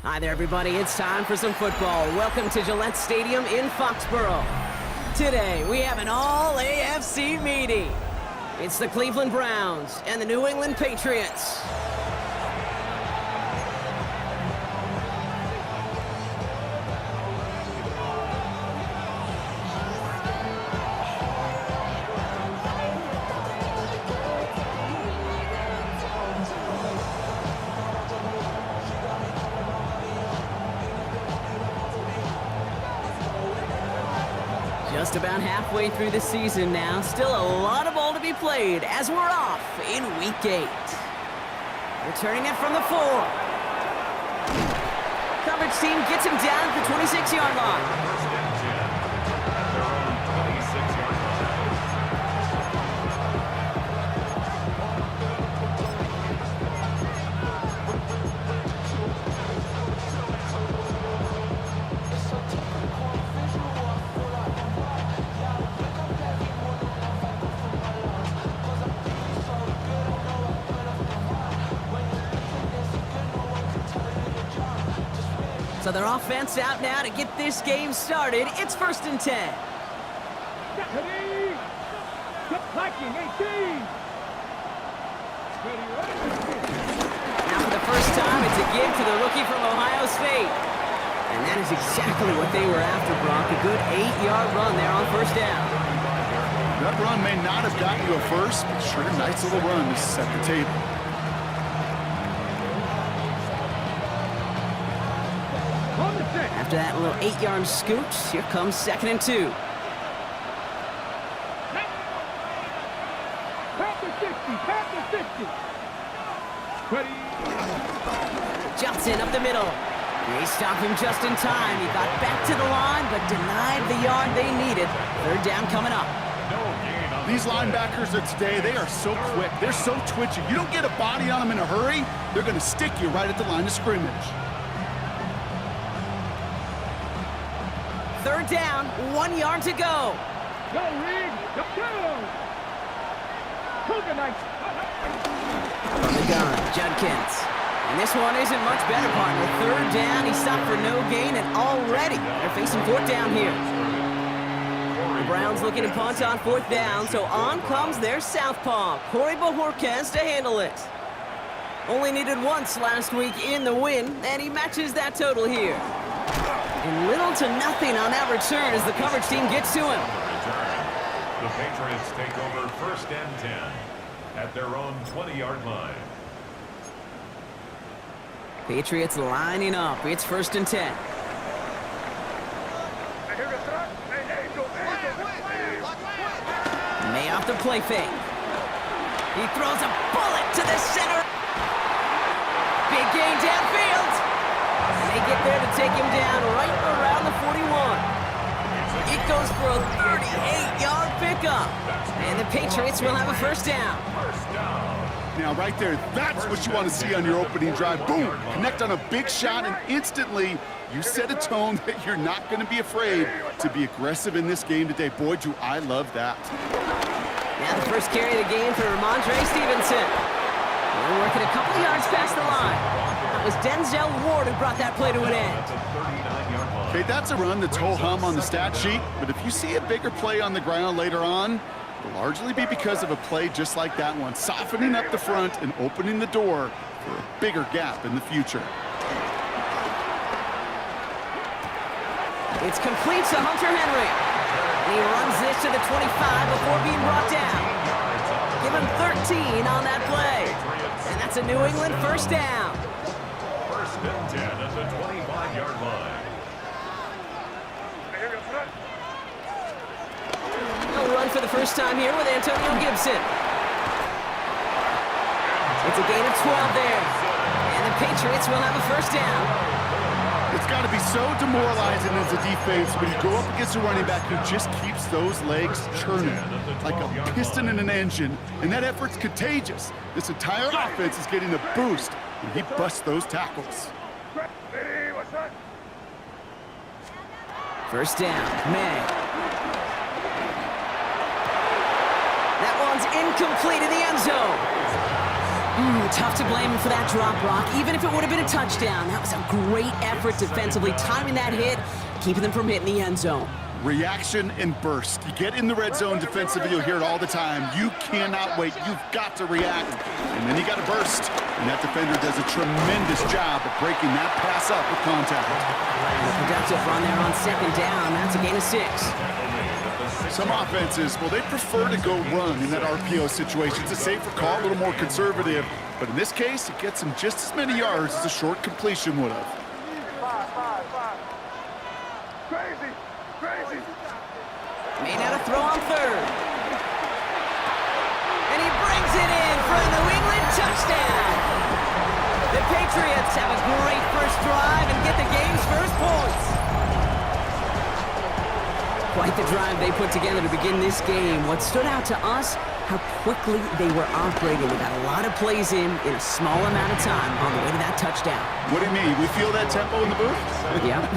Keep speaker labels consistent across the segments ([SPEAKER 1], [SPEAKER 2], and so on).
[SPEAKER 1] Hi there, everybody. It's time for some football. Welcome to Gillette Stadium in Foxborough. Today, we have an all-AFC meeting. It's the Cleveland Browns and the New England Patriots. Just about halfway through the season now. Still a lot of ball to be played as we're off in Week 8. Returning it from the 4. Coverage team gets him down at the 26-yard line. So their offense out now to get this game started. It's 1st and 10. Now for the first time, it's a give to the rookie from Ohio State. And that is exactly what they were after, Brock. A good 8-yard run there on 1st down.
[SPEAKER 2] That run may not have gotten you a first, but sure, nice little run to set the table.
[SPEAKER 1] After that little 8-yard scoot, here comes 2nd and 2. Johnson up the middle. They stopped him just in time. He got back to the line, but denied the yard they needed. 3rd down coming up.
[SPEAKER 2] These linebackers of today, they are so quick. They're so twitchy. You don't get a body on them in a hurry, they're going to stick you right at the line of scrimmage.
[SPEAKER 1] 3rd down, 1 yard to go.
[SPEAKER 3] Go, Reed! Go!
[SPEAKER 1] From the gun, Judkins. And this one isn't much better, partner. 3rd down, he stopped for no gain, and already they're facing 4th down here. The Browns looking to punt on 4th down, so on comes their southpaw, Corey Bojorquez, to handle it. Only needed once last week in the win, and he matches that total here. And little to nothing on that return as the coverage team gets to him.
[SPEAKER 4] The Patriots take over 1st and 10 at their own 20-yard line.
[SPEAKER 1] Patriots lining up. It's 1st and 10. May off the play fake. He throws a bullet to the center. Big gain downfield. And they get there to take him down right around the 41. It goes for a 38-yard pickup. And the Patriots will have a 1st down.
[SPEAKER 2] Now, right there, that's what you want to see on your opening drive. Boom! Connect on a big shot, and instantly you set a tone that you're not going to be afraid to be aggressive in this game today. Boy, do I love that.
[SPEAKER 1] Now the first carry of the game for Ramondre Stevenson. They're working a couple yards past the line. That was Denzel Ward who brought that play to an end.
[SPEAKER 2] Okay, that's a run that's ho-hum on the stat sheet, but if you see a bigger play on the ground later on, it'll largely be because of a play just like that one, softening up the front and opening the door for a bigger gap in the future.
[SPEAKER 1] It's complete to Hunter Henry. And he runs this to the 25 before being brought down. Give him 13 on that play. And that's a New England 1st down.
[SPEAKER 4] 1st and 10 the 25-yard line.
[SPEAKER 1] No run for the first time here with Antonio Gibson. It's a gain of 12 there. And the Patriots will have a first down.
[SPEAKER 2] It's got to be so demoralizing as a defense when you go up against a running back who just keeps those legs churning like a piston in an engine, and that effort's contagious. This entire offense is getting a boost when he busts those tackles.
[SPEAKER 1] First down, May. That one's incomplete in the end zone. Tough to blame him for that drop, Brock. Even if it would have been a touchdown, that was a great effort defensively, timing that hit, keeping them from hitting the end zone.
[SPEAKER 2] Reaction and burst. You get in the red zone defensively, you'll hear it all the time. You cannot wait. You've got to react. And then you got to burst. And that defender does a tremendous job of breaking that pass up with contact.
[SPEAKER 1] And a productive run there on second down. That's a gain of 6.
[SPEAKER 2] Some offenses, well, they prefer to go run in that RPO situation. It's a safer call, a little more conservative. But in this case, it gets them just as many yards as a short completion would have.
[SPEAKER 3] Crazy.
[SPEAKER 1] Made out a throw on third. And he brings it in for a New England touchdown. The Patriots have a great first drive and get the game's first points. Quite the drive they put together to begin this game. What stood out to us, how quickly they were operating. They got a lot of plays in a small amount of time on the way to that touchdown.
[SPEAKER 2] What do you mean? We feel that tempo in the booth?
[SPEAKER 1] Yep.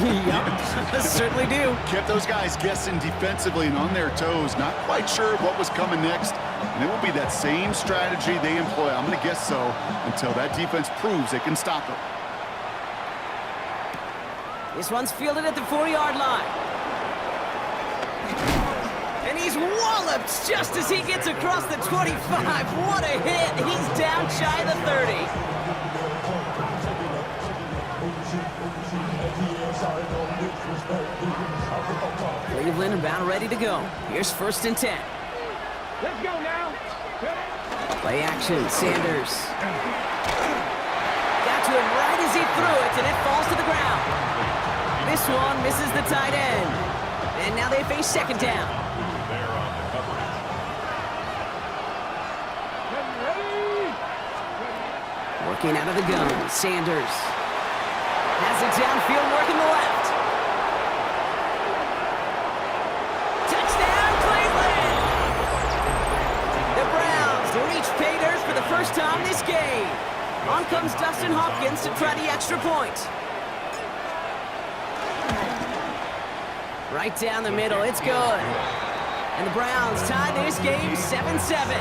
[SPEAKER 1] Certainly do.
[SPEAKER 2] Kept those guys guessing defensively and on their toes, not quite sure what was coming next. And it will be that same strategy they employ, I'm going to guess so, until that defense proves they can stop it.
[SPEAKER 1] This one's fielded at the 4-yard line. And he's walloped just as he gets across the 25. What a hit. He's down shy of the 30. Cleveland about ready to go. Here's 1st and 10.
[SPEAKER 3] Let's go now.
[SPEAKER 1] Play action, Sanders. Got to him right as he threw it, and it falls to the ground. This one misses the tight end. And now they face second down. Working out of the gun, Sanders has it downfield, working the left. Touchdown, Cleveland! The Browns reach pay dirt for the first time this game. On comes Dustin Hopkins to try the extra point. Right down the middle, it's good. And the Browns tie this game 7-7.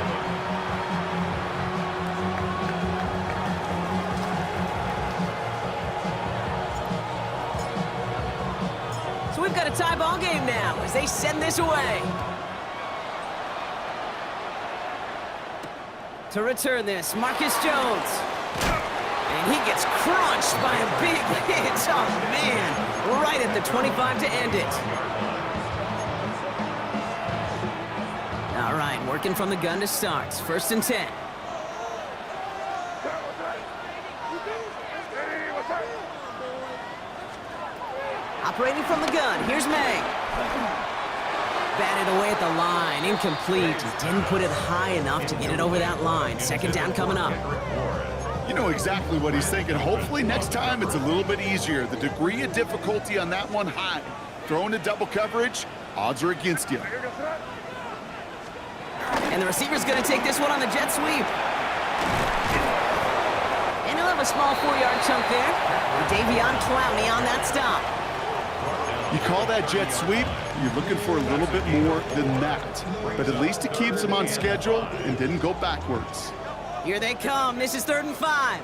[SPEAKER 1] So we've got a tie ball game now as they send this away. To return this, Marcus Jones. And he gets crunched by a big hit. Oh, man. Right at the 25 to end it. All right, working from the gun to start. 1st and 10. Operating from the gun, here's May. Batted away at the line, incomplete. He didn't put it high enough to get it over that line. Second down coming up.
[SPEAKER 2] You know exactly what he's thinking. Hopefully next time it's a little bit easier. The degree of difficulty on that one high. Throwing to double coverage, odds are against you.
[SPEAKER 1] And the receiver's going to take this one on the jet sweep. And he'll have a small 4-yard chunk there. Davion Clowney on that stop.
[SPEAKER 2] You call that jet sweep, you're looking for a little bit more than that. But at least it keeps him on schedule and didn't go backwards.
[SPEAKER 1] Here they come. This is 3rd and 5.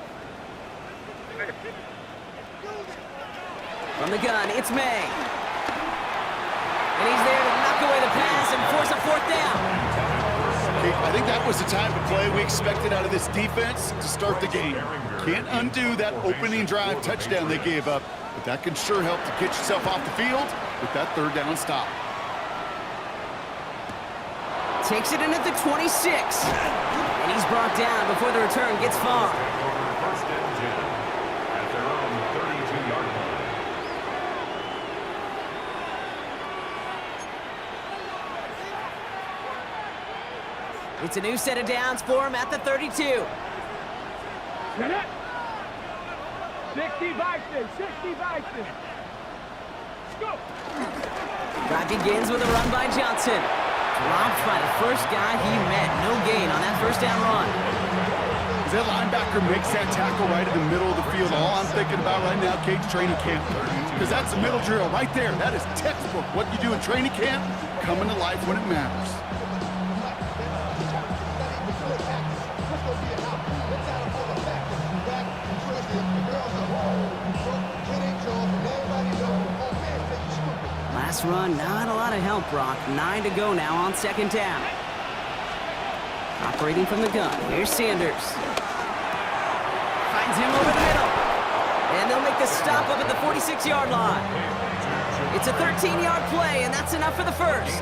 [SPEAKER 1] From the gun, it's May. And he's there to knock away the pass and force a 4th down.
[SPEAKER 2] I think that was the type of play we expected out of this defense to start the game. Can't undo that opening drive touchdown they gave up, but that can sure help to get yourself off the field with that 3rd down stop.
[SPEAKER 1] Takes it in at the 26. And he's brought down before the return gets far.
[SPEAKER 4] First and 10 at their own 32-yard
[SPEAKER 1] It's a new set of downs for him at the 32.
[SPEAKER 3] Get it. 60 Vikings, 60 Vikings. Go.
[SPEAKER 1] Drive begins with a run by Johnson. Dropped by the first guy he met. No gain on that first down run.
[SPEAKER 2] As that linebacker makes that tackle right in the middle of the field, all I'm thinking about right now, Cade's training camp. Because that's the middle drill right there. That is textbook. What you do in training camp, coming to life when it matters.
[SPEAKER 1] Last run, not a lot of help, Brock. 9 to go now on second down. Operating from the gun, here's Sanders. Finds him over the middle. And they'll make the stop up at the 46-yard line. It's a 13-yard play, and that's enough for the first.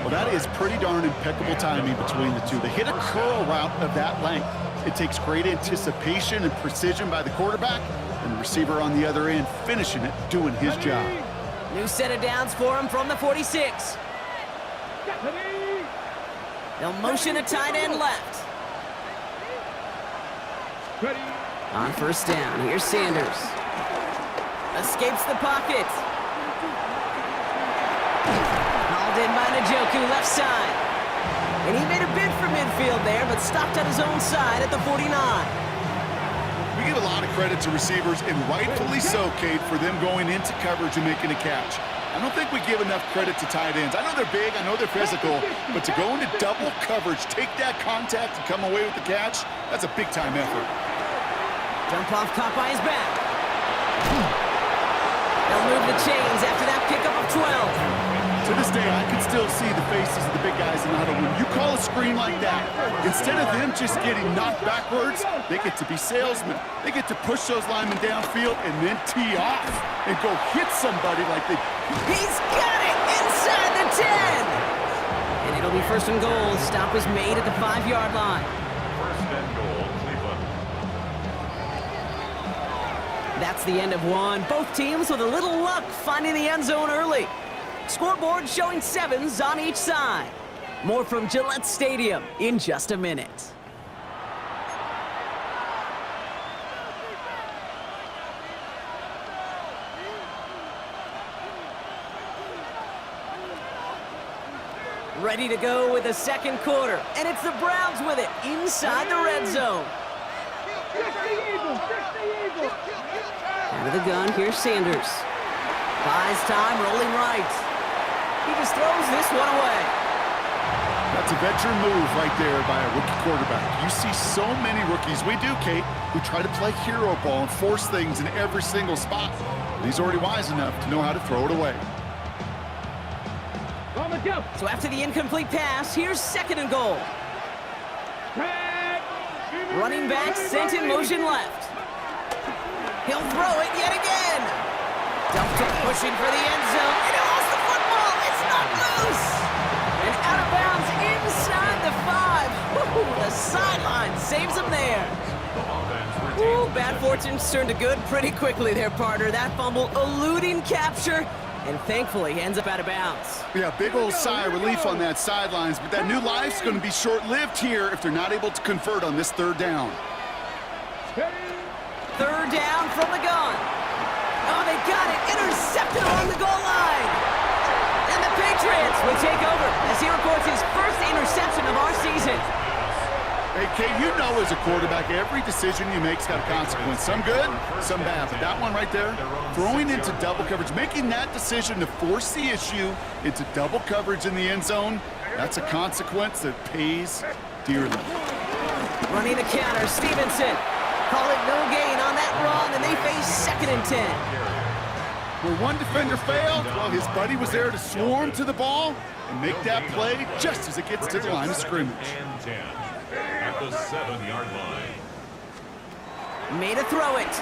[SPEAKER 2] Well, that is pretty darn impeccable timing between the two. They hit a curl route of that length. It takes great anticipation and precision by the quarterback, and the receiver on the other end finishing it, doing his job.
[SPEAKER 1] New set of downs for him from the 46. They'll motion a tight end left.
[SPEAKER 3] Ready.
[SPEAKER 1] On first down, here's Sanders. Escapes the pocket. Hauled in by Njoku, left side. And he made a bid for midfield there, but stopped on his own side at the 49.
[SPEAKER 2] We give a lot of credit to receivers, and rightfully so, Cade, for them going into coverage and making a catch. I don't think we give enough credit to tight ends. I know they're big, I know they're physical, but to go into double coverage, take that contact, and come away with the catch, that's a big-time effort.
[SPEAKER 1] Dump off caught by his back. They'll move the chains after that pickup of 12.
[SPEAKER 2] To this day, I can still see the faces of the big guys in the huddle. When you call a screen like that, instead of them just getting knocked backwards, they get to be salesmen. They get to push those linemen downfield and then tee off and go hit somebody like they...
[SPEAKER 1] He's got it inside the 10. And it'll be first and goal. Stop was made at the 5-yard line.
[SPEAKER 4] First and goal, Cleveland.
[SPEAKER 1] That's the end of one. Both teams with a little luck finding the end zone early. Scoreboard showing 7s on each side. More from Gillette Stadium in just a minute. Ready to go with the second quarter, and it's the Browns with it inside the red zone. Out of the gun, here's Sanders. Buys time, rolling right. He just throws this one away.
[SPEAKER 2] That's a veteran move right there by a rookie quarterback. You see so many rookies, we do, Kate, who try to play hero ball and force things in every single spot. But he's already wise enough to know how to throw it away.
[SPEAKER 1] So after the incomplete pass, here's second and goal. Running back sent in motion left. He'll throw it yet again. Dumped it, pushing for the end zone. And he lost the football. It's not loose. And out of bounds inside the 5. Woo, the sideline saves him there. Ooh, bad fortune turned to good pretty quickly there, partner. That fumble eluding capture, and thankfully ends up out of bounds.
[SPEAKER 2] Yeah, big old sigh of relief on that sidelines, but that new life's going to be short-lived here if they're not able to convert on this third down.
[SPEAKER 1] Third down from the gun. Oh, they got it. Intercepted along the goal line. And the Patriots will take over as he records his first interception of our season.
[SPEAKER 2] Hey, Kate, you know as a quarterback, every decision you make's got a consequence. Some good, some bad. But that one right there, throwing into double coverage, making that decision to force the issue into double coverage in the end zone, that's a consequence that pays dearly.
[SPEAKER 1] Running the counter, Stevenson. Call it no gain on that run, and they face second and 10.
[SPEAKER 2] Where one defender failed, well, his buddy was there to swarm to the ball and make that play just as it gets to the line of scrimmage.
[SPEAKER 4] And 10 at the 7-yard line.
[SPEAKER 1] Made a throw it.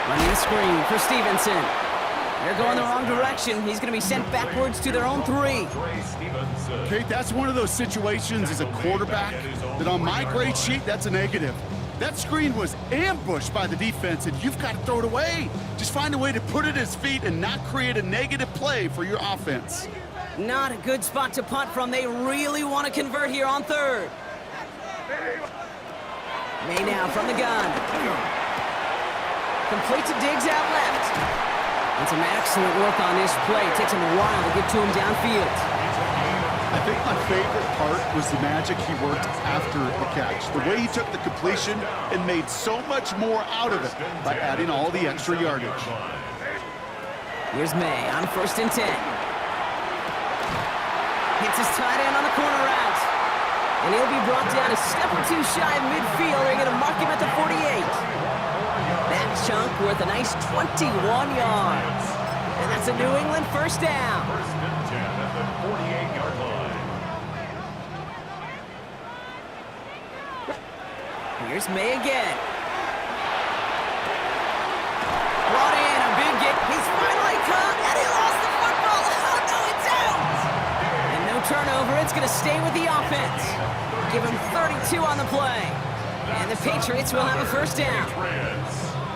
[SPEAKER 1] Running the screen for Stevenson. They're going the wrong direction. He's going to be sent backwards to their own 3.
[SPEAKER 4] Trey Stevenson.
[SPEAKER 2] Kate, that's one of those situations as a quarterback that on my grade sheet, that's a negative. That screen was ambushed by the defense, and you've got to throw it away. Just find a way to put it at his feet and not create a negative play for your offense.
[SPEAKER 1] Not a good spot to punt from. They really want to convert here on third. May now from the gun. Complete to Diggs out left. And some excellent work on this play. It takes him a while to get to him downfield.
[SPEAKER 2] I think my favorite part was the magic he worked after the catch. The way he took the completion and made so much more out of it by adding all the extra yardage.
[SPEAKER 1] Here's May on 1st and 10. Hits his tight end on the corner route. And he'll be brought down a step or two shy of midfield. They're going to mark him at the 48. That chunk worth a nice 21 yards. And that's a New England first down.
[SPEAKER 4] First and 10 at the 48-yard line.
[SPEAKER 1] Here's May again. Brought in a big get. He's finally caught, and he lost the football. Oh, no, it's out. And no turnover. It's going to stay with the offense. Give him 32 on the play. And the Patriots will have a first down.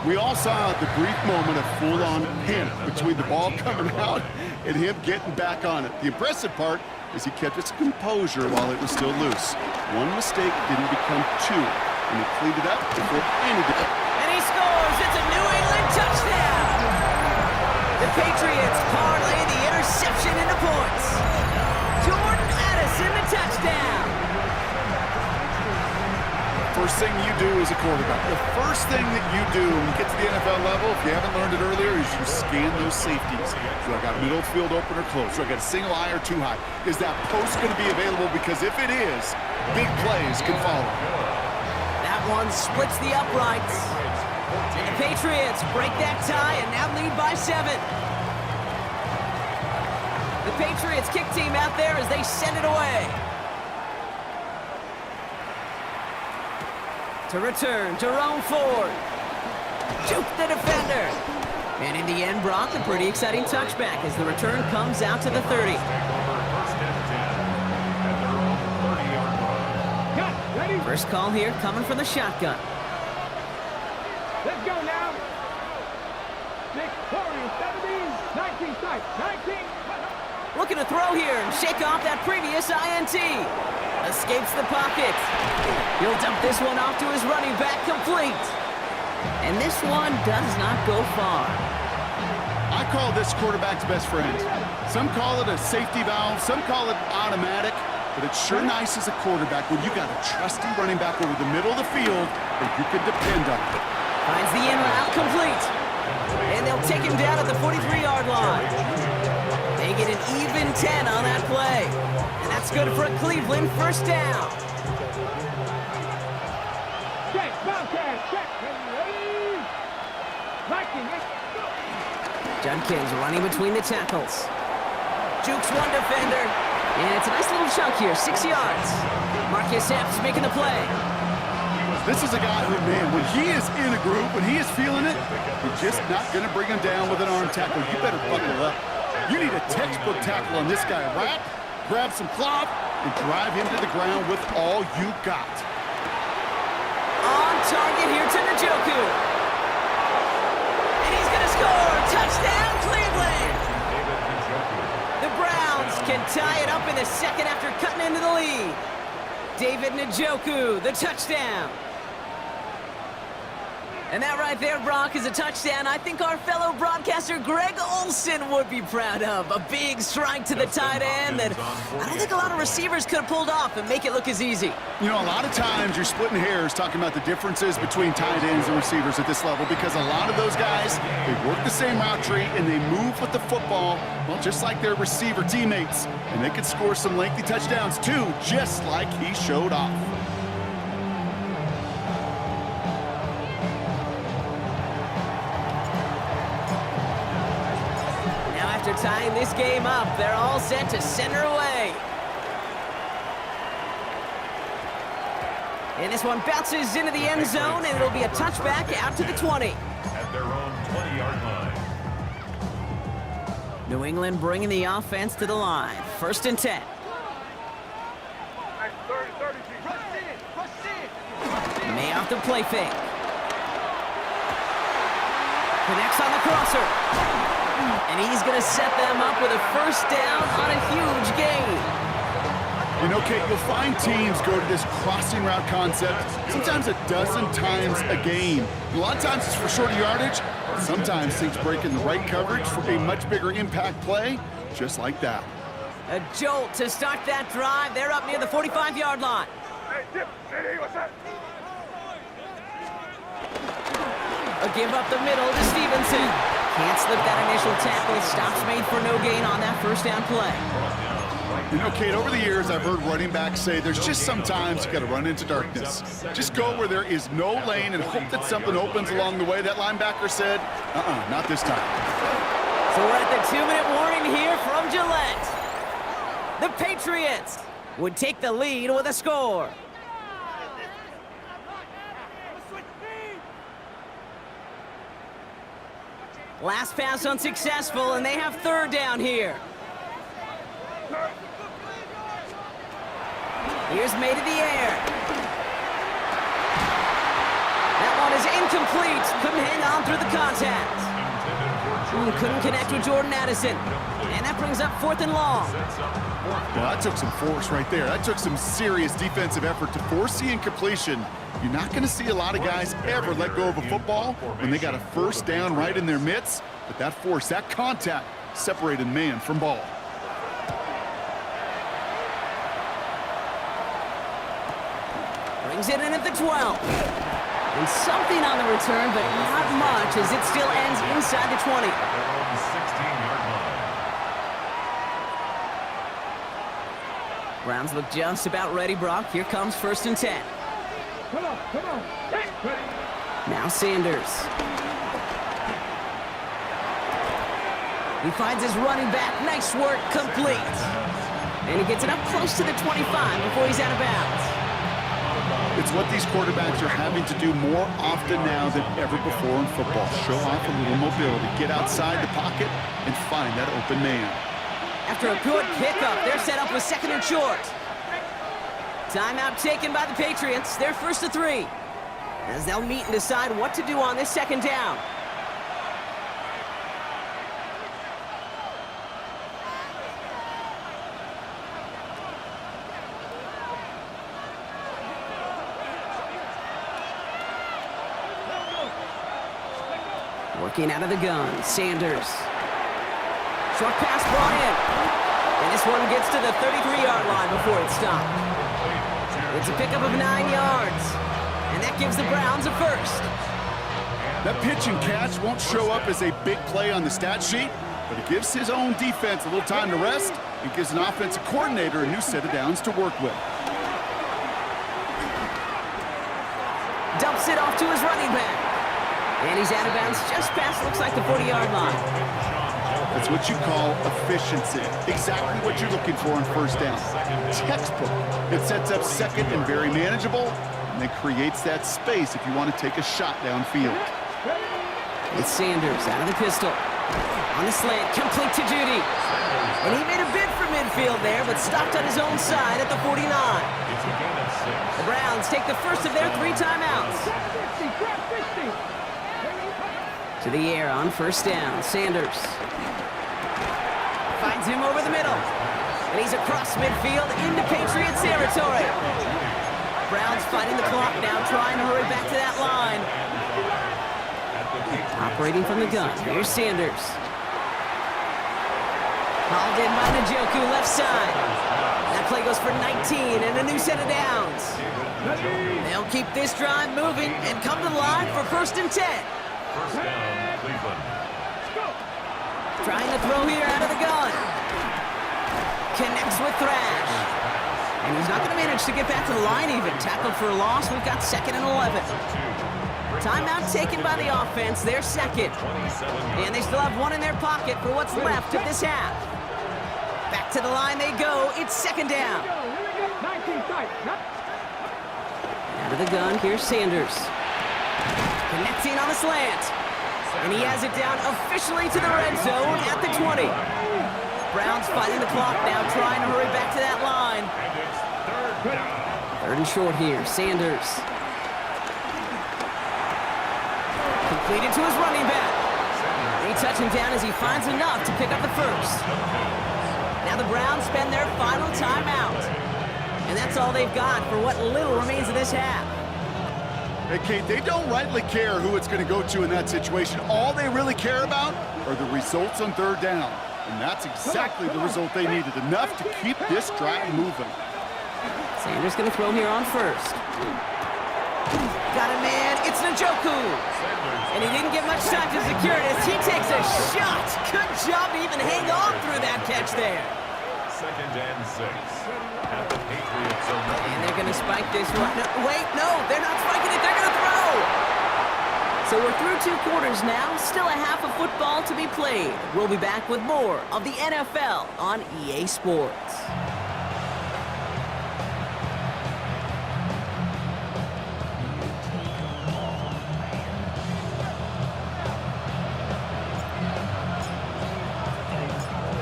[SPEAKER 2] We all saw the brief moment of full-on panic between the ball coming out and him getting back on it. The impressive part is he kept his composure while it was still loose. One mistake didn't become two, and he cleaned it up before any day.
[SPEAKER 1] And he scores. It's a New England touchdown. The Patriots parlay the interception into points. Jordan Addison, the touchdown.
[SPEAKER 2] First thing you do as a quarterback, the first thing that you do when you get to the NFL level, if you haven't learned it earlier, is you scan those safeties. Do I got middle field open or close? Do I got a single eye or two high? Is that post going to be available? Because if it is, big plays can follow.
[SPEAKER 1] That one splits the uprights. And the Patriots break that tie and now lead by 7. The Patriots kick team out there as they send it away. To return, Jerome Ford. Juke the defender. And in the end, Brock, a pretty exciting touchback as the return comes out to the 30. First call here coming from the shotgun.
[SPEAKER 3] Let's go now. 6, 40, 17, 19, strike, 19.
[SPEAKER 1] Looking to throw here and shake off that previous INT. Escapes the pocket. He'll dump this one off to his running back, complete. And this one does not go far.
[SPEAKER 2] I call this quarterback's best friend. Some call it a safety valve, some call it automatic, but it's sure nice as a quarterback when you got a trusty running back over the middle of the field that you can depend on.
[SPEAKER 1] Finds the in route, complete. And they'll take him down at the 43-yard line. They get an even 10 on that play. And that's good for a Cleveland first down.
[SPEAKER 3] Check, Bobcat, check, ready. Viking, let's go.
[SPEAKER 1] Judkins running between the tackles. Jukes one defender. And it's a nice little chunk here, 6 yards. Marcus Epps making the play.
[SPEAKER 2] This is a guy who, man, when he is in a group, when he is feeling it, you're just not going to bring him down with an arm tackle. You better buckle up. You need a textbook tackle on this guy. Wrap, grab some cloth, and drive him to the ground with all you got.
[SPEAKER 1] On target here to Njoku. And he's going to score. Touchdown, Cleveland. The Browns can tie it up in the second after cutting into the lead. David Njoku, the touchdown. And that right there, Brock, is a touchdown I think our fellow broadcaster Greg Olsen would be proud of. A big strike to the tight end that I don't think a lot of receivers could have pulled off and make it look as easy.
[SPEAKER 2] You know, a lot of times you're splitting hairs talking about the differences between tight ends and receivers at this level because a lot of those guys, they work the same route tree and they move with the football, well, just like their receiver teammates. And they can score some lengthy touchdowns too, just like he showed off.
[SPEAKER 1] After tying this game up, they're all set to center away. And this one bounces into the end zone, and it'll be a touchback out to the 20.
[SPEAKER 4] At their own 20-yard line.
[SPEAKER 1] New England bringing the offense to the line. 1st and 10. May off the play fake. Connects on the crosser. And he's going to set them up with a first down on a huge gain.
[SPEAKER 2] You know, Kate, you'll find teams go to this crossing route concept sometimes a dozen times a game. A lot of times it's for shorter yardage. Sometimes things break in the right coverage for a much bigger impact play, just like that.
[SPEAKER 1] A jolt to start that drive. They're up near the 45-yard line.
[SPEAKER 3] Hey, Dip, hey, what's that?
[SPEAKER 1] A give up the middle to Stevenson. Can't slip that initial tackle. Stops made for no gain on that first down play.
[SPEAKER 2] You know, Kate, over the years, I've heard running backs say there's just sometimes you got to run into darkness. Just go where there is no lane and hope that something opens along the way. That linebacker said, not this time.
[SPEAKER 1] So we're at the 2-minute warning here from Gillette. The Patriots would take the lead with a score. Last pass unsuccessful, and they have third down here. Here's made in the air. That one is incomplete. Couldn't hang on through the contact. Couldn't connect with Jordan Addison. And that brings up 4th and long.
[SPEAKER 2] Well, that took some force right there. That took some serious defensive effort to force the incompletion. You're not going to see a lot of guys ever let go of a football when they got a first down right in their midst. But that force, that contact, separated man from ball.
[SPEAKER 1] Brings it in at the 12. And something on the return, but not much as it still ends inside the 20. Browns look just about ready, Brock. Here comes 1st and 10.
[SPEAKER 3] Come on. Hey, ready.
[SPEAKER 1] Now Sanders. He finds his running back. Nice work, complete. And he gets it up close to the 25 before he's out of bounds.
[SPEAKER 2] It's what these quarterbacks are having to do more often now than ever before in football. Show off a little mobility, get outside the pocket, and find that open man.
[SPEAKER 1] After a good pickup, they're set up with 2nd and short. Timeout taken by the Patriots. They're 1st and 3. As they'll meet and decide what to do on this 2nd down. Working out of the gun, Sanders. Short pass brought in. And this one gets to the 33-yard line before it's stopped. It's a pickup of 9 yards. And that gives the Browns a first.
[SPEAKER 2] That pitch and catch won't show up as a big play on the stat sheet, but it gives his own defense a little time to rest and gives an offensive coordinator a new set of downs to work with.
[SPEAKER 1] Dumps it off to his running back. And he's out of bounds just past, looks like, the 40-yard line.
[SPEAKER 2] That's what you call efficiency. Exactly what you're looking for on first down. Textbook. It sets up 2nd and very manageable, and then creates that space if you want to take a shot downfield.
[SPEAKER 1] It's Sanders out of the pistol. On the slant, complete to Judy. And he made a bid for midfield there, but stopped on his own side at the 49. The Browns take the first of their 3 timeouts. To the air on first down, Sanders. Finds him over the middle. And he's across midfield into Patriots territory. Browns fighting the clock now, trying to hurry back to that line. Operating from the gun, here's Sanders. Hauled in by Njoku, left side. That play goes for 19 and a new set of downs. They'll keep this drive moving and come to the line for 1st and 10.
[SPEAKER 4] First down, Cleveland.
[SPEAKER 1] Trying to throw here out of the gun. Connects with Thrash. And he's not going to manage to get back to the line even. Tackled for a loss. We've got 2nd and 11. Timeout taken by the offense. They're 2nd. And they still have 1 in their pocket for what's left of this half. Back to the line they go. It's 2nd down. Out of the gun, here's Sanders. Connecting on the slant. And he has it down officially to the red zone at the 20. Browns fighting the clock now, trying to hurry back to that line. 3rd and short here, Sanders. Completed to his running back. They touch him down as he finds enough to pick up the first. Now the Browns spend their final timeout. And that's all they've got for what little remains of this half.
[SPEAKER 2] Hey, Kate, they don't rightly care who it's going to go to in that situation. All they really care about are the results on third down. And that's exactly the result they needed. Enough to keep this drive moving.
[SPEAKER 1] Sanders going to throw here on first. Got a man. It's Njoku. And he didn't get much time to secure it as he takes a shot. Good job to even hang on through that catch there.
[SPEAKER 4] 2nd and 6 at the Patriots zone.
[SPEAKER 1] And they're going to spike this one. No, wait, no, they're not spiking it. They're going to throw. So we're through 2 quarters now. Still a half of football to be played. We'll be back with more of the NFL on EA Sports.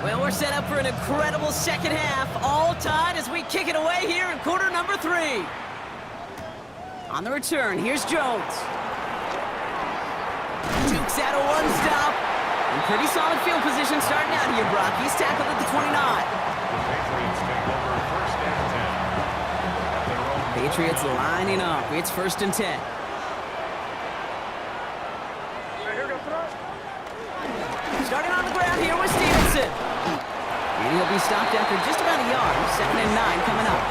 [SPEAKER 1] Well, we're set up for an incredible second half. All tied as we kick it away here in quarter number 3. On the return, here's Jones. Dukes out of one stop. And pretty solid field position starting out here, Brock. He's tackled at the 29.
[SPEAKER 4] The Patriots take over 1st and 10 at their own.
[SPEAKER 1] Patriots lining up. It's 1st and 10. Starting on the ground here with Stevenson. And he'll be stopped after just about a yard. 2nd and 9 coming up.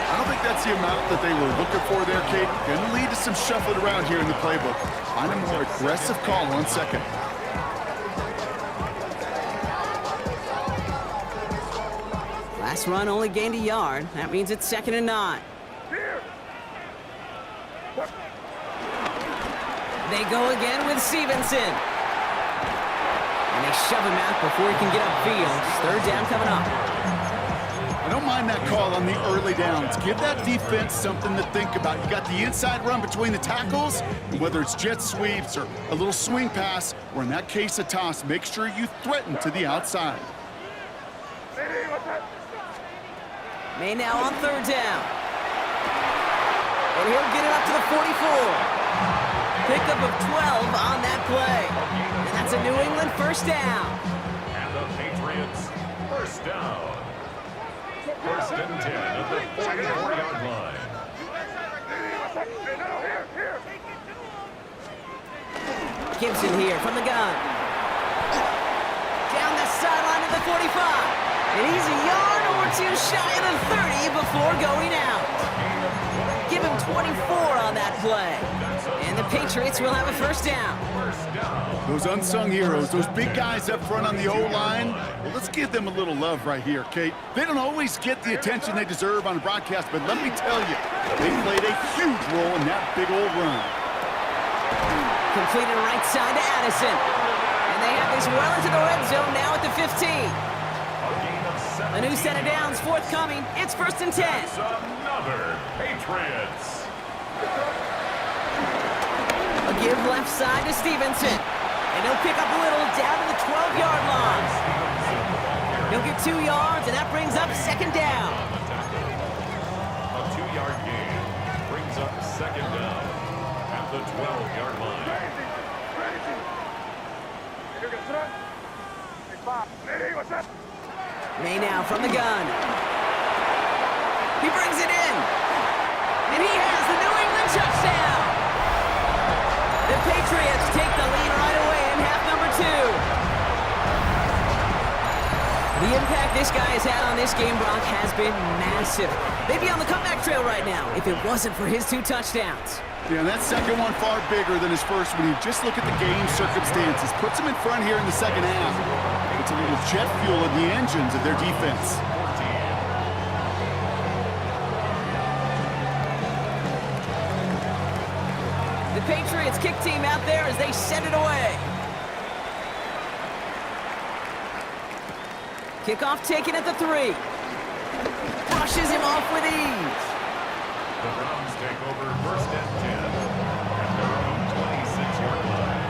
[SPEAKER 2] I don't think that's the amount that they were looking for there, Kate. Going to lead to some shuffling around here in the playbook. Find a more aggressive call on 2nd.
[SPEAKER 1] Last run only gained a yard. That means it's 2nd and 9. They go again with Stevenson. And they shove him out before he can get upfield. 3rd down coming up.
[SPEAKER 2] I don't mind that call on the early downs. Give that defense something to think about. You got the inside run between the tackles, and whether it's jet sweeps or a little swing pass, or in that case a toss, make sure you threaten to the outside.
[SPEAKER 1] May now on 3rd down. And he'll get it up to the 44. Pickup of 12 on that play. And that's a New England 1st down.
[SPEAKER 4] And the Patriots 1st down. 1st and 10 at the 44-yard line.
[SPEAKER 1] Gibson here from the gun. Down the sideline to the 45. And he's a yard or 2 shy of the 30 before going out. Give him 24 on that play. And the Patriots will have a 1st down.
[SPEAKER 2] Those unsung heroes, those big guys up front on the O-line, well, let's give them a little love right here, Kate. They don't always get the attention they deserve on the broadcast, but let me tell you, they played a huge role in that big old run.
[SPEAKER 1] Completed right side to Addison. And they have this well into the red zone now at the 15. A new set of downs forthcoming. It's 1st and 10.
[SPEAKER 4] It's another Patriots.
[SPEAKER 1] A give left side to Stevenson. And he'll pick up a little down to the 12-yard line. He'll get 2 yards, and that brings up 2nd down.
[SPEAKER 4] A 2-yard gain brings up 2nd down at the 12-yard line.
[SPEAKER 1] May now from the gun. He brings it in. And he has the New England touchdown. The Patriots take the lead right away in half number 2. The impact this guy has had on this game, Brock, has been massive. They'd be on the comeback trail right now if it wasn't for his 2 touchdowns.
[SPEAKER 2] Yeah, and that second one far bigger than his first when you just look at the game circumstances. Puts him in front here in the second half. It's a little jet fuel in the engines of their defense.
[SPEAKER 1] The Patriots kick team out there as they send it away. Kickoff taken at the 3. Brushes him off with ease.
[SPEAKER 4] The Browns take over 1st and 10 at their own 26-yard line.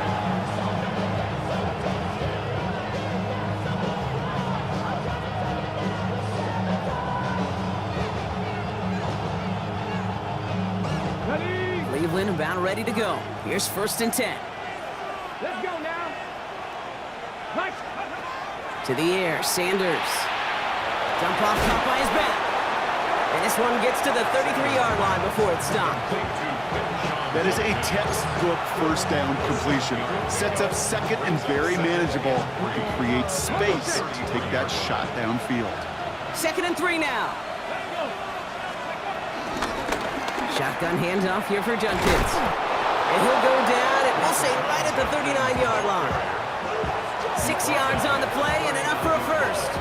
[SPEAKER 1] Cleveland about ready to go. Here's 1st and 10.
[SPEAKER 3] Let's go now. Nice.
[SPEAKER 1] To the air, Sanders. Dump off caught by his back. And this one gets to the 33-yard line before it's stopped.
[SPEAKER 2] That is a textbook first down completion. Sets up second and very manageable and creates space to take that shot downfield.
[SPEAKER 1] 2nd and 3 now. Shotgun handoff here for Junkins. And he'll go down, and we'll say right at the 39-yard line. 6 yards on the play and enough for a first.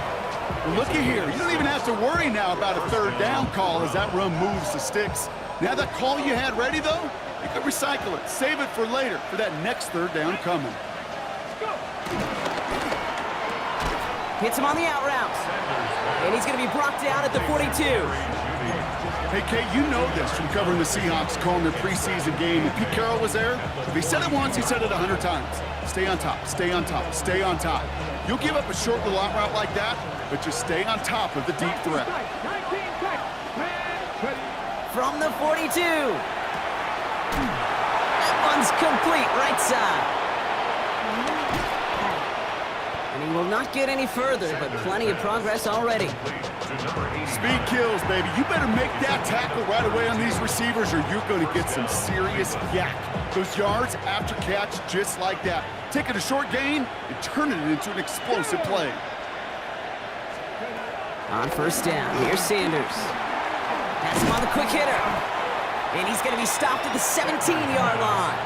[SPEAKER 2] Looky here, you don't even have to worry now about a third down call as that run moves the sticks. Now that call you had ready, though, you could recycle it, save it for later, for that next third down coming.
[SPEAKER 1] Hits him on the out route. And he's going to be brought down at the 42.
[SPEAKER 2] Hey, Kate, you know this from covering the Seahawks, calling their preseason game. And Pete Carroll was there. If he said it once, he said it 100 times. Stay on top, stay on top, stay on top. You'll give up a short little out route like that, but just stay on top of the deep threat.
[SPEAKER 1] From the 42. That one's complete, right side. And he will not get any further, but plenty of progress already.
[SPEAKER 2] Speed kills, baby. You better make that tackle right away on these receivers or you're going to get some serious yak. Those yards after catch just like that. Taking a short gain and turning it into an explosive play.
[SPEAKER 1] On first down, here's Sanders. That's him on the quick hitter. And he's going to be stopped at the 17-yard line.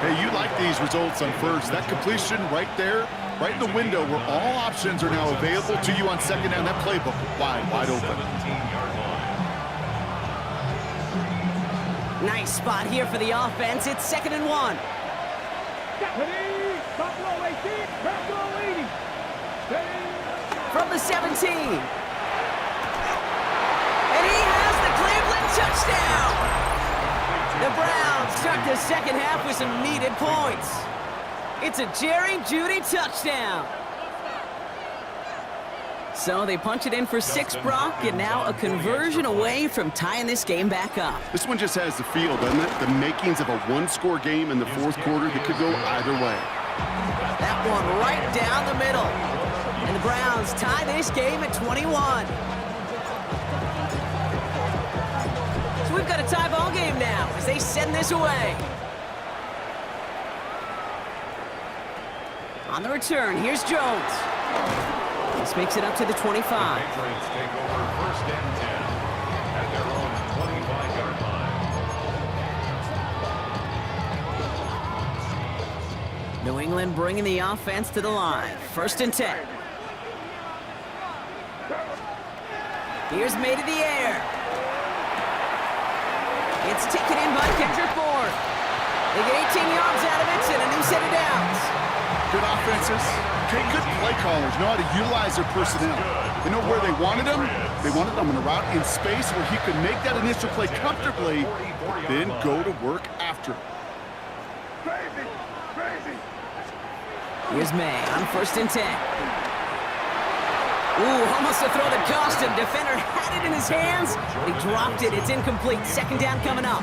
[SPEAKER 2] Hey, you like these results on first. That completion right there, right in the window where all options are now available to you on second down. That playbook wide open.
[SPEAKER 1] Nice spot here for the offense. It's 2nd and 1. From the 17. And he has the Cleveland touchdown. The Browns start the second half with some needed points. It's a Jerry Jeudy touchdown. So they punch it in for 6, Brock, and now a conversion away from tying this game back up.
[SPEAKER 2] This one just has the feel, doesn't it? The makings of a one-score game in the fourth quarter that could go either way.
[SPEAKER 1] That one right down the middle. And the Browns tie this game at 21. So we've got a tie ball game now as they send this away. On the return, here's Jones. This makes it up to the 25.
[SPEAKER 4] Patriots take over 1st and 10 at their own 25-yard line.
[SPEAKER 1] New England bringing the offense to the line. 1st and 10. Here's May to the air. It's taken in by Kendrick Bourne. They get 18 yards out of it and a new set of downs.
[SPEAKER 2] Good offenses. Okay, good play callers know how to utilize their personnel. They know where they wanted them. They wanted them in a route in space where he could make that initial play comfortably, then go to work after it.
[SPEAKER 1] Here's May on 1st and 10. Ooh, almost a throw that cost him. Defender had it in his hands, but he dropped it. It's incomplete. 2nd down coming up.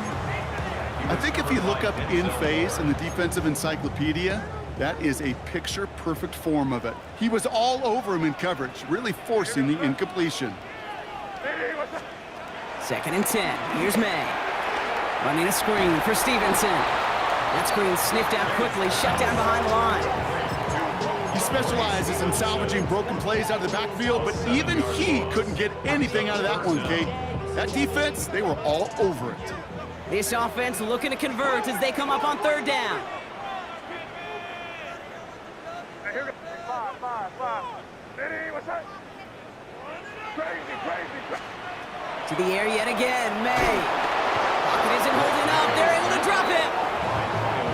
[SPEAKER 2] I think if you look up in phase in the defensive encyclopedia, that is a picture-perfect form of it. He was all over him in coverage, really forcing the incompletion.
[SPEAKER 1] 2nd and 10. Here's May. Running a screen for Stevenson. That screen sniffed out quickly, shut down behind the line.
[SPEAKER 2] He specializes in salvaging broken plays out of the backfield, but even he couldn't get anything out of that one, Kate. That defense, they were all over it.
[SPEAKER 1] This offense looking to convert as they come up on 3rd down. To the air yet again, May. Pocket isn't holding up. They're able to drop him.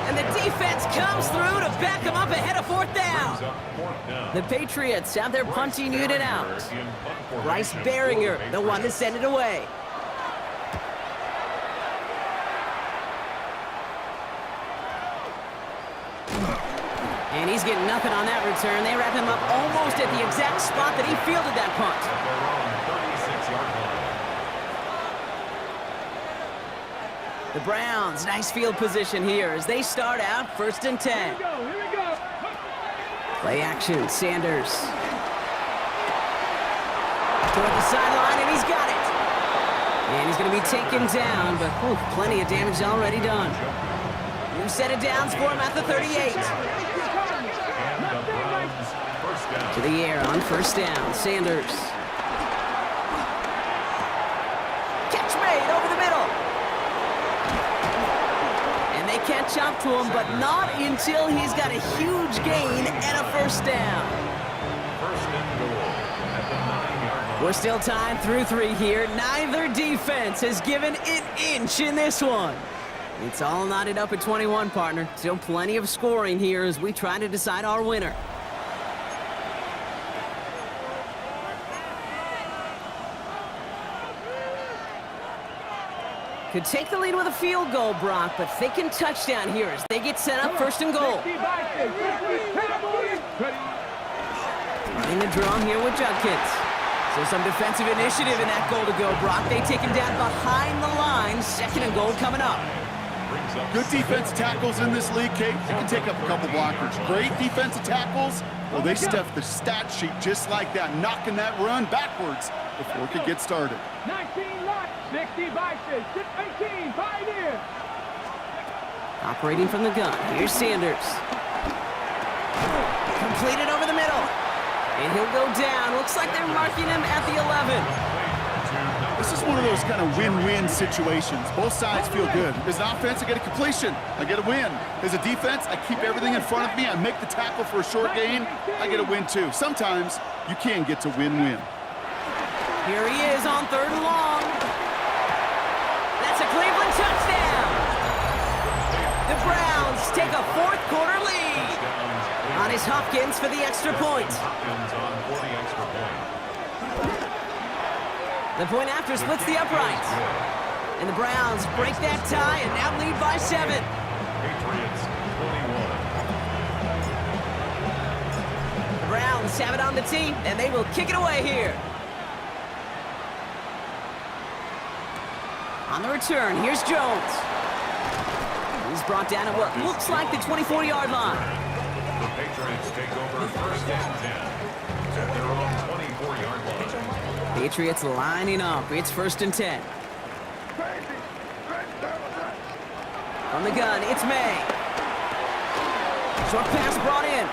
[SPEAKER 1] And the defense comes through to back him up ahead of 4th down. The Patriots have their punting unit out. Bryce Baringer, the one to send it away. And he's getting nothing on that return. They wrap him up almost at the exact spot that he fielded that punt. The Browns, nice field position here as they start out 1st and 10.
[SPEAKER 3] Here we go.
[SPEAKER 1] Play action, Sanders. Toward the sideline, and he's got it. And he's going to be taken down, but plenty of damage already done. New set of downs for him at the 38. To the air on first down, Sanders. Catch made over the middle. And they catch up to him, but not until he's got a huge gain and a first down.
[SPEAKER 4] First and goal at the 9-yard line.
[SPEAKER 1] We're still tied through 3 here. Neither defense has given an inch in this one. It's all knotted up at 21, partner. Still plenty of scoring here as we try to decide our winner. Could take the lead with a field goal, Brock, but thinking touchdown here as they get set up first and goal. In the drum here with Judkins. So some defensive initiative in that goal to go, Brock. They take him down behind the line. Second and goal coming up.
[SPEAKER 2] Good defense tackles in this league, Kate. You can take up a couple blockers. Great defensive tackles. Well, they stuffed the stat sheet just like that, knocking that run backwards before it could get started.
[SPEAKER 3] 19 lock, 60 Vices, 18 Pioneers.
[SPEAKER 1] Operating from the gun. Here's Sanders. Completed over the middle. And he'll go down. Looks like they're marking him at the 11.
[SPEAKER 2] This is one of those kind of win-win situations. Both sides feel good. As an offense, I get a completion. I get a win. As a defense, I keep everything in front of me. I make the tackle for a short gain. I get a win, too. Sometimes you can get to win-win.
[SPEAKER 1] Here he is on 3rd and long. That's a Cleveland touchdown. The Browns take a 4th quarter lead. On his Hopkins for the extra point.
[SPEAKER 4] Hopkins on for the extra point.
[SPEAKER 1] The point after splits the uprights. And the Browns break that tie and now lead by 7.
[SPEAKER 4] Patriots 21.
[SPEAKER 1] The Browns have it on the team, and they will kick it away here. On the return, here's Jones. He's brought down at what looks like the 24-yard line.
[SPEAKER 4] The Patriots take over first and 10 at their own 24-yard line.
[SPEAKER 1] Patriots lining up. It's 1st and 10. From the gun, it's May. Short pass brought in.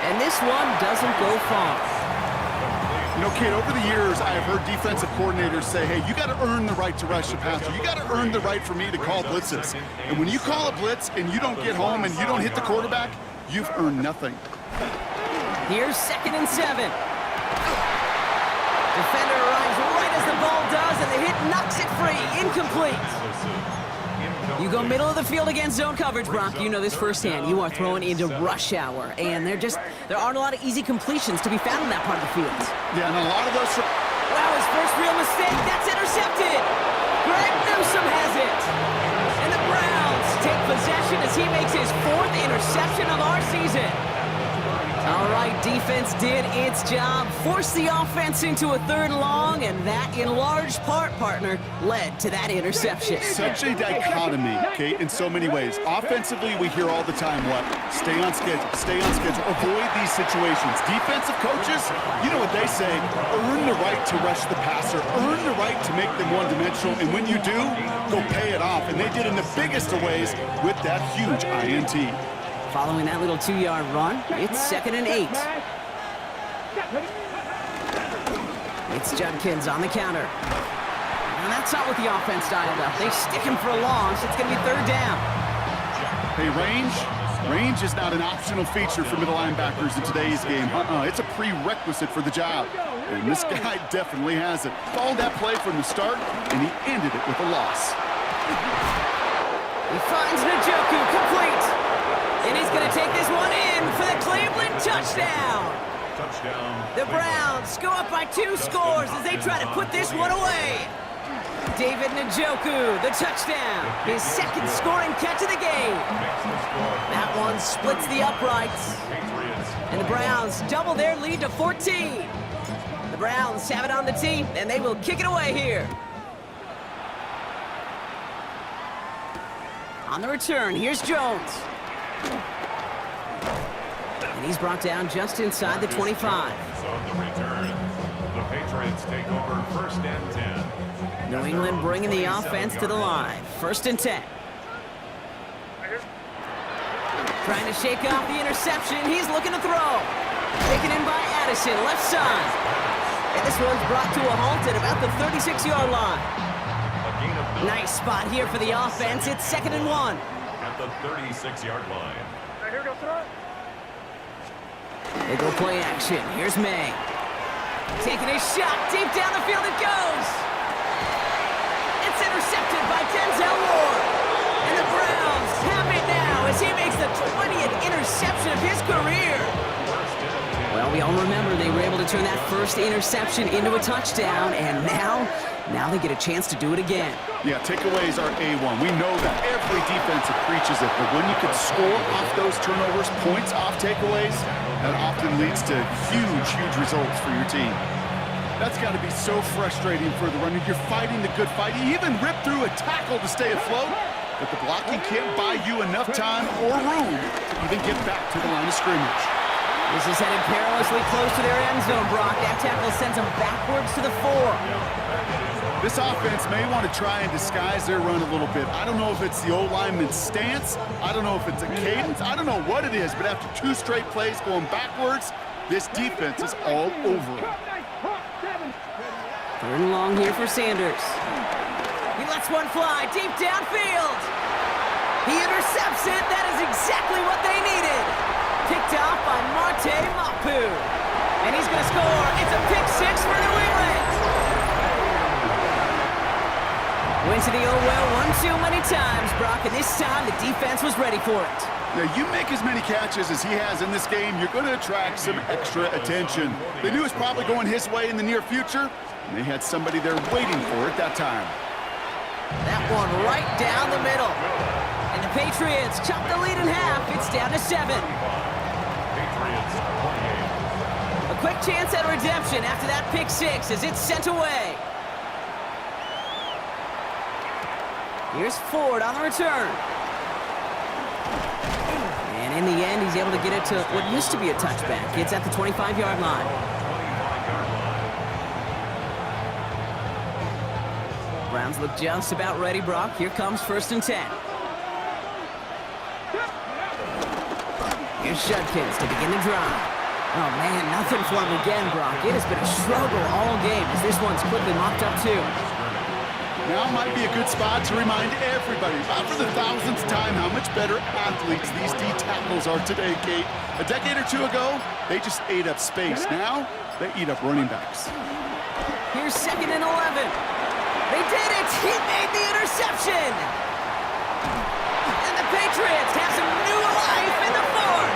[SPEAKER 1] And this one doesn't go far.
[SPEAKER 2] You know, Kate, over the years, I have heard defensive coordinators say, hey, you got to earn the right to rush the passer. You got to earn the right for me to call blitzes. And when you call a blitz and you don't get home and you don't hit the quarterback, you've earned nothing.
[SPEAKER 1] Here's 2nd and 7. Defender arrives right as the ball does, and the hit knocks it free. Incomplete. You go middle of the field against zone coverage, Brock. You know this firsthand. You are throwing into rush hour, and there aren't a lot of easy completions to be found in that part of the field.
[SPEAKER 2] Yeah, and a lot of those...
[SPEAKER 1] Wow, his first real mistake. That's intercepted. Greg Newsome has it. And the Browns take possession as he makes his 4th interception of our season. All right, defense did its job, forced the offense into a 3rd and long, and that, in large part, partner, led to that interception.
[SPEAKER 2] Such a dichotomy, Kate, in so many ways. Offensively, we hear all the time, what? Stay on schedule, avoid these situations. Defensive coaches, you know what they say, earn the right to rush the passer, earn the right to make them one-dimensional, and when you do, go pay it off. And they did in the biggest of ways with that huge INT.
[SPEAKER 1] Following that little 2-yard run, it's 2nd and 8. It's Judkins on the counter. And that's not what the offense dialed up. They stick him for a long, so it's going to be 3rd down.
[SPEAKER 2] Hey, range is not an optional feature for middle linebackers in today's game. It's a prerequisite for the job. And this guy definitely has it. Followed that play from the start, and he ended it with a loss.
[SPEAKER 1] He finds Njoku complete. And he's going to take this one in for the Cleveland touchdown. The Browns go up by 2 scores as they try to put this one away. David Njoku, the touchdown. His 2nd scoring catch of the game. That one splits the uprights. And the Browns double their lead to 14. The Browns have it on the team, and they will kick it away here. On the return, here's Jones. And he's brought down just inside the 25.
[SPEAKER 4] So on the return, the Patriots take over 1st and 10.
[SPEAKER 1] New England bringing the offense to the line. 1st and 10. Trying to shake off the interception. He's looking to throw. Taken in by Addison, left side. And this one's brought to a halt at about the 36-yard line.
[SPEAKER 4] A gain of 9
[SPEAKER 1] Nice spot here for the offense. It's 2nd and 1.
[SPEAKER 4] at the 36-yard line.
[SPEAKER 1] They go play action. Here's May. Taking a shot. Deep down the field it goes. It's intercepted by Denzel Ward. And the Browns have it now as he makes the 20th interception of his career. Well, we all remember they were able to turn that first interception into a touchdown, and now they get a chance to do it again.
[SPEAKER 2] Yeah, takeaways are A1. We know that every defense preaches it, but when you can score off those turnovers, points off takeaways, that often leads to huge results for your team. That's got to be so frustrating for the runner. You're fighting the good fight. You even rip through a tackle to stay afloat, but the blocking can't buy you enough time or room to even get back to the line of scrimmage.
[SPEAKER 1] This is headed perilously close to their end zone, Brock. That tackle sends them backwards to the 4.
[SPEAKER 2] This offense may want to try and disguise their run a little bit. I don't know if it's the old lineman's stance. I don't know if it's a cadence. I don't know what it is, but after 2 straight plays going backwards, this defense is all over it.
[SPEAKER 1] 3rd and long here for Sanders. He lets one fly deep downfield. He intercepts it. That is exactly what they needed. Picked off by Marte Mapu. And he's going to score. It's a pick 6 for New England. Went to the old well one too many times, Brock, and this time the defense was ready for it.
[SPEAKER 2] Now, you make as many catches as he has in this game, you're going to attract some extra attention. They knew it was probably going his way in the near future, and they had somebody there waiting for it that time.
[SPEAKER 1] That one right down the middle. And the Patriots chop the lead in half. It's down to 7.
[SPEAKER 4] Patriots 28.
[SPEAKER 1] A quick chance at redemption after that pick 6 as it's sent away. Here's Ford on the return. And in the end, he's able to get it to what used to be a touchback. It's at the 25-yard line. Browns look just about ready, Brock. Here comes 1st and 10. Here's Judkins to begin the drive. Oh, man, nothing for him again, Brock. It has been a struggle all game as this one's quickly mopped up, too.
[SPEAKER 2] Now might be a good spot to remind everybody, about for the 1000th time, how much better athletes these D tackles are today, Kate. A decade or 2 ago, they just ate up space. Now, they eat up running backs.
[SPEAKER 1] Here's 2nd and 11. They did it! He made the interception! And the Patriots have some new life in the 4th!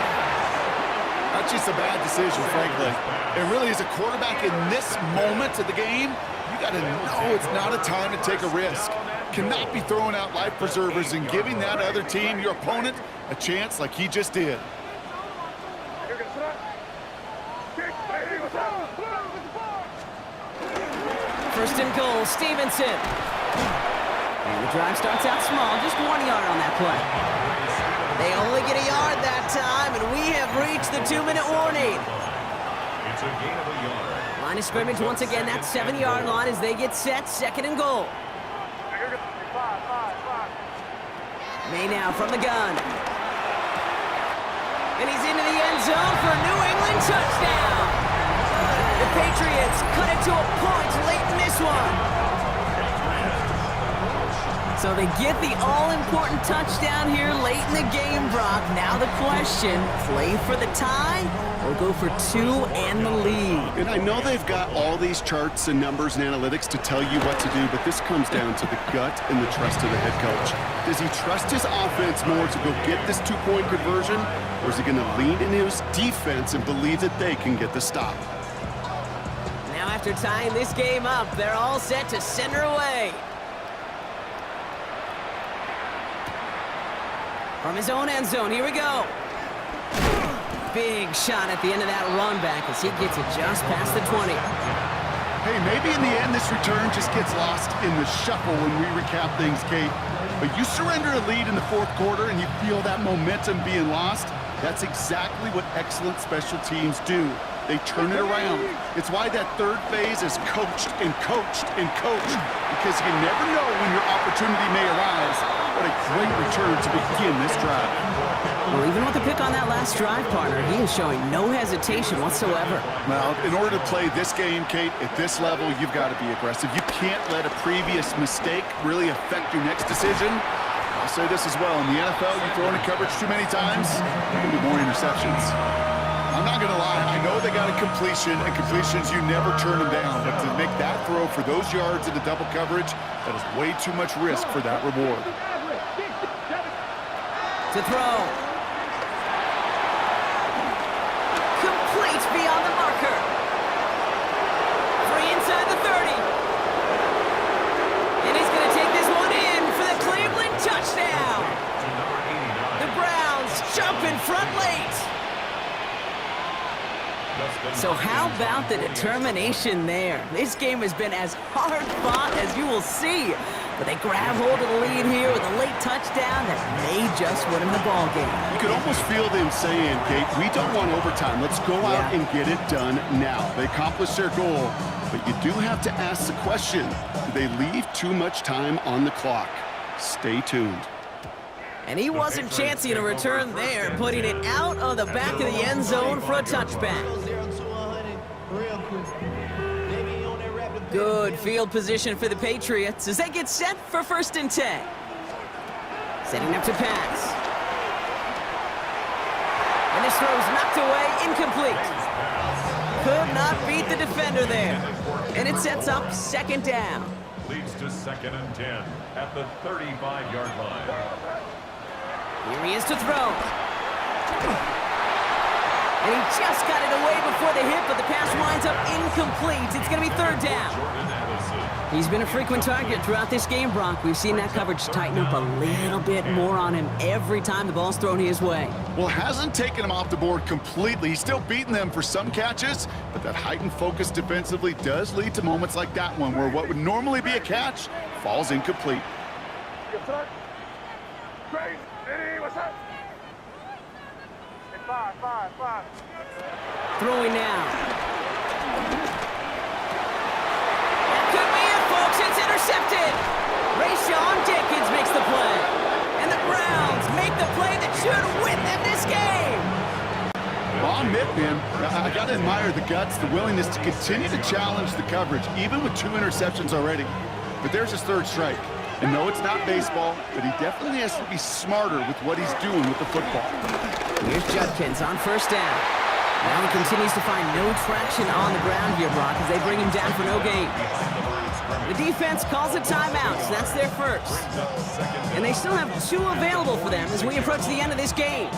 [SPEAKER 2] That's just a bad decision, frankly. It really is a quarterback in this moment of the game. You got to know it's not a time to take a risk. Cannot be throwing out life preservers and giving that other team, your opponent, a chance like he just did.
[SPEAKER 1] First and goal, Stevenson. And the drive starts out small, just 1 yard on that play. They only get a yard that time, and we have reached the 2-minute warning.
[SPEAKER 4] It's a gain of a yard.
[SPEAKER 1] Line of scrimmage once again, that 7-yard line as they get set, 2nd and goal. May now from the gun. And he's into the end zone for a New England touchdown. The Patriots cut it to a point late in this one. So they get the all-important touchdown here late in the game, Brock. Now the question, play for the tie or go for 2 and the lead?
[SPEAKER 2] And I know they've got all these charts and numbers and analytics to tell you what to do, but this comes down to the gut and the trust of the head coach. Does he trust his offense more to go get this 2-point conversion, or is he going to lean in his defense and believe that they can get the stop?
[SPEAKER 1] Now after tying this game up, they're all set to send her away. From his own end zone, here we go. Big shot at the end of that run back as he gets it just past the 20.
[SPEAKER 2] Hey, maybe in the end this return just gets lost in the shuffle when we recap things, Kate. But you surrender a lead in the 4th quarter and you feel that momentum being lost, That's exactly what excellent special teams do. They turn it around. It's why that third phase is coached and coached and coached, because you never know when your opportunity may arise. What a great return to begin this drive.
[SPEAKER 1] Well, even with the pick on that last drive, partner, he is showing no hesitation whatsoever.
[SPEAKER 2] Well, in order to play this game, Kate, at this level, you've got to be aggressive. You can't let a previous mistake really affect your next decision. I'll say this as well. In the NFL, you throw into coverage too many times, there can be more interceptions. I'm not going to lie. I know they got a completion, and completions, you never turn them down. But to make that throw for those yards into double coverage, that is way too much risk for that reward.
[SPEAKER 1] To throw. Complete beyond the marker. Free inside the 30. And he's going to take this one in for the Cleveland touchdown. The Browns jump in front late. So how about the determination there? This game has been as hard fought as you will see. But they grab hold of the lead here with a late touchdown that may just win them the ball game.
[SPEAKER 2] You could almost feel them saying, Kate, we don't want overtime. Let's go out and get it done now. They accomplished their goal, but you do have to ask the question, do they leave too much time on the clock? Stay tuned.
[SPEAKER 1] And he wasn't chancing a return there, putting it out of the back of the end zone for a touchback. Good field position for the Patriots as they get set for 1st and 10. Setting up to pass. And this throw's knocked away, incomplete. Could not beat the defender there. And it sets up 2nd down.
[SPEAKER 4] Leads to 2nd and 10 at the 35-yard line.
[SPEAKER 1] Here he is to throw. And he just got it away before the hit, but the pass winds up incomplete. It's going to be 3rd down. He's been a frequent target throughout this game, Brock. We've seen that coverage tighten up a little bit more on him every time the ball's thrown his way.
[SPEAKER 2] Well, hasn't taken him off the board completely. He's still beating them for some catches, but that heightened focus defensively does lead to moments like that one where what would normally be a catch falls incomplete.
[SPEAKER 3] Yes, sir. Great. Hey, what's up? Five.
[SPEAKER 1] Throwing now. That could be it, folks. It's intercepted. Rayshawn Jenkins makes the play. And the Browns make the play that should win them this game.
[SPEAKER 2] Well, I'll admit, man, I got to admire the guts, the willingness to continue to challenge the coverage, even with 2 interceptions already. But there's his 3rd strike. And no, it's not baseball, but he definitely has to be smarter with what he's doing with the football.
[SPEAKER 1] Here's Judkins on 1st down. Now he continues to find no traction on the ground here, Brock, as they bring him down for no gain. The defense calls a timeout, so that's their 1st. And they still have 2 available for them as we approach the end of this game.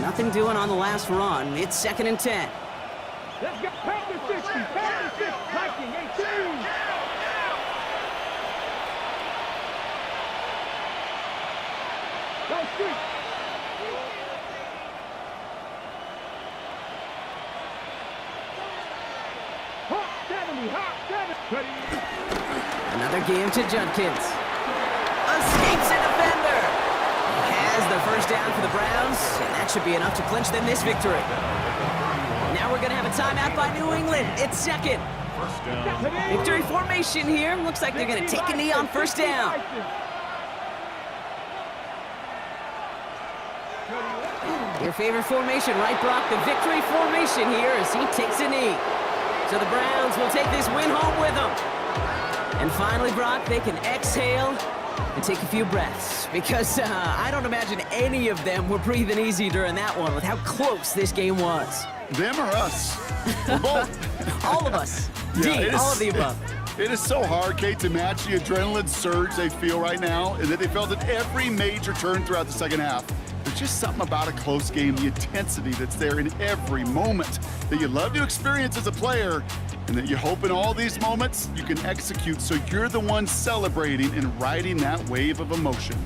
[SPEAKER 1] Nothing doing on the last run. It's 2nd and 10.
[SPEAKER 3] Let's go. Pound the 60. Pound the 60. 1918. Go street. Hot 70.
[SPEAKER 1] Another game to Judkins. Escapes a defender. Has the 1st down for the Browns, and that should be enough to clinch them this victory. Now we're going to have a timeout by New England. It's 2nd. Victory formation here. Looks like they're going to take a knee on 1st down. Your favorite formation, right, Brock? The victory formation here as he takes a knee. So the Browns will take this win home with them. And finally, Brock, they can exhale and take a few breaths, because I don't imagine any of them were breathing easy during that one with how close this game was.
[SPEAKER 2] Them or us? We're both.
[SPEAKER 1] All of us.
[SPEAKER 2] Yeah,
[SPEAKER 1] all of the above.
[SPEAKER 2] It is so hard, Kate, to match the adrenaline surge they feel right now, and that they felt at every major turn throughout the 2nd half. There's just something about a close game, the intensity that's there in every moment that you love to experience as a player, and that you hope in all these moments you can execute so you're the one celebrating and riding that wave of emotion.